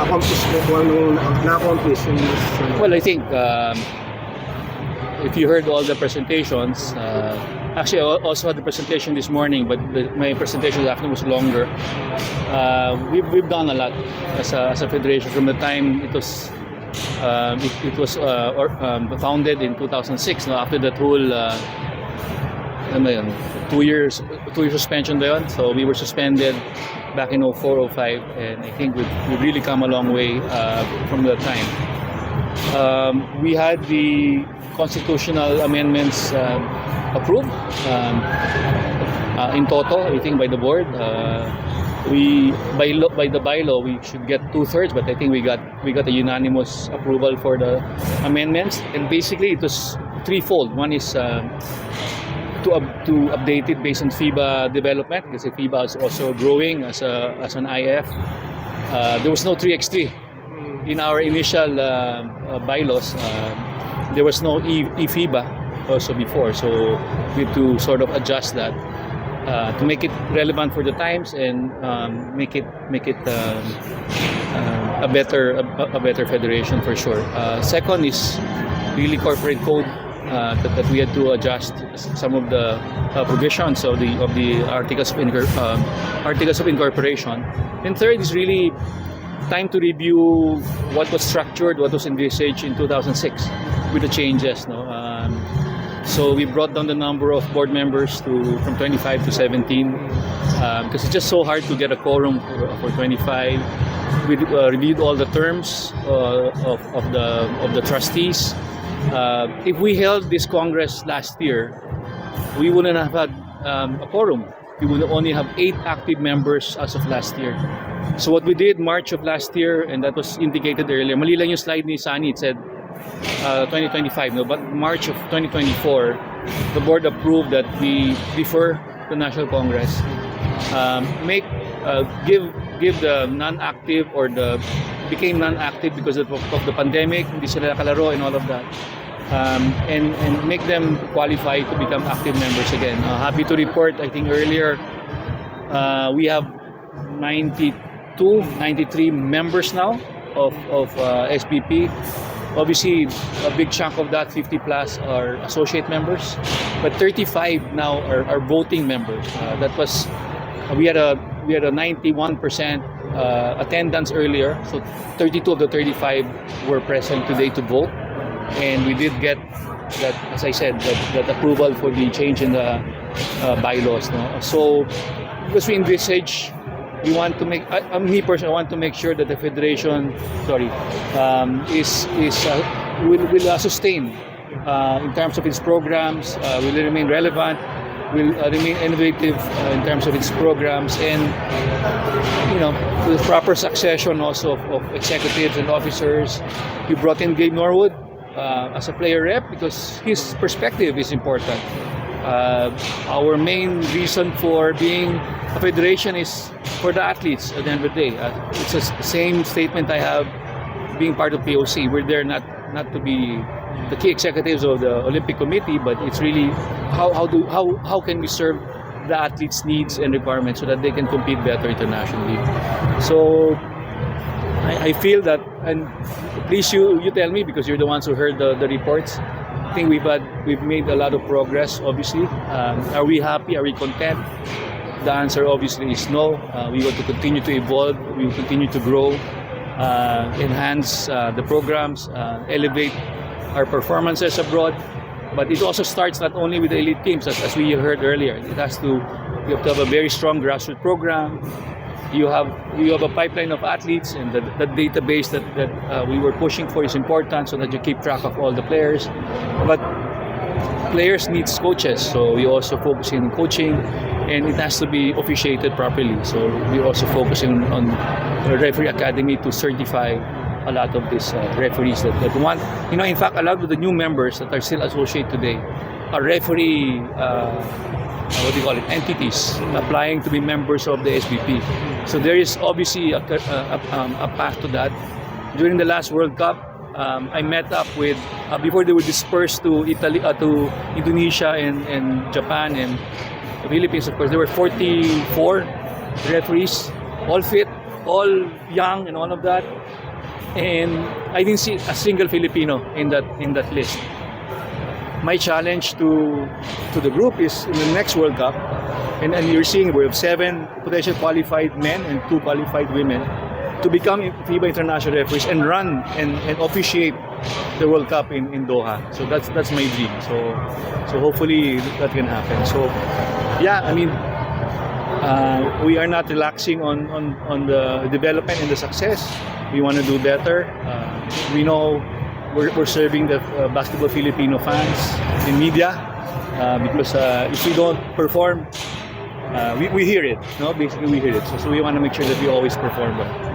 na-accomplish mo kung ano na-accomplish in this? Well, I think if you heard all the presentations, actually I also had the presentation this morning, but my presentation this afternoon was longer. We've done a lot as a federation from the time it was founded in 2006. No, after that whole 2 year suspension ba yun? So we were suspended back in 2004, 2005, and I think we've really come a long way from that time. We had the constitutional amendments approved in toto, I think, by the board. By the bylaw we should get 2/3, but I think we got a unanimous approval for the amendments. And basically it was threefold. One is to update it based on FIBA development, because FIBA is also growing as an IF. There was no 3x3 in our initial bylaws. There was no e-FIBA also before, so we had to sort of adjust that to make it relevant for the times and make it a better federation for sure. Second is really corporate code. That we had to adjust some of the provisions of the articles of incorporation. And third is really time to review what was structured, what was envisaged in 2006 with the changes. No, so we brought down the number of board members from 25 to 17 because it's just so hard to get a quorum for 25. We reviewed all the terms of the trustees. If we held this Congress last year, we wouldn't have had a quorum. We would only have 8 active members as of last year. So what we did March of last year, and that was indicated earlier, mali lang yung slide ni Sunny, it said 2025, no? But March of 2024, the board approved that we defer to National Congress, give the non-active or the became non-active because of the pandemic, hindi sila nakalaro and all of that, and make them qualify to become active members again. Happy to report, I think earlier, we have 93 members now of SBP. Obviously, a big chunk of that, 50 plus, are associate members, but 35 now are voting members. We had a 91% attendance earlier, so 32 of the 35 were present today to vote, and we did get that, as I said, that approval for the change in the bylaws. No? So because we envisage, we want to make, me personally, I want to make sure that the federation, will sustain in terms of its programs, will remain relevant, will remain innovative in terms of its programs, and with proper succession also of executives and officers. We brought in Gabe Norwood as a player rep because his perspective is important. Our main reason for being a federation is for the athletes at the end of the day. It's the same statement I have being part of POC. We're there not to be the key executives of the Olympic Committee, but it's really how can we serve the athletes' needs and requirements so that they can compete better internationally. So I feel that, and please you tell me, because you're the ones who heard the reports. I think we've made a lot of progress. Obviously, are we happy? Are we content? The answer obviously is no. We want to continue to evolve. We will continue to grow, enhance the programs, elevate our performances abroad. But it also starts not only with the elite teams, as we heard earlier. You have to have a very strong grassroots program. You have a pipeline of athletes, and the database that we were pushing for is important, so that you keep track of all the players. But players need coaches, so we also focusing on coaching, and it has to be officiated properly. So we're also focusing on the referee academy to certify a lot of these referees that want. In fact, a lot of the new members that are still associated today are referee entities applying to be members of the SBP. So there is obviously a path to that. During the last World Cup, I met up with, before they were dispersed to Italy, to Indonesia and Japan and the Philippines, of course, there were 44 referees, all fit, all young and all of that. And I didn't see a single Filipino in that list. My challenge to the group is in the next World Cup, and you're seeing we have 7 potential qualified men and 2 qualified women to become FIBA international referees and run and officiate the World Cup in Doha. So that's my dream. So hopefully that can happen. So yeah, I mean, we are not relaxing on the development and the success. We want to do better. We know we're serving the basketball Filipino fans in media because if we don't perform, we hear it. No, basically we hear it. So we want to make sure that we always perform well.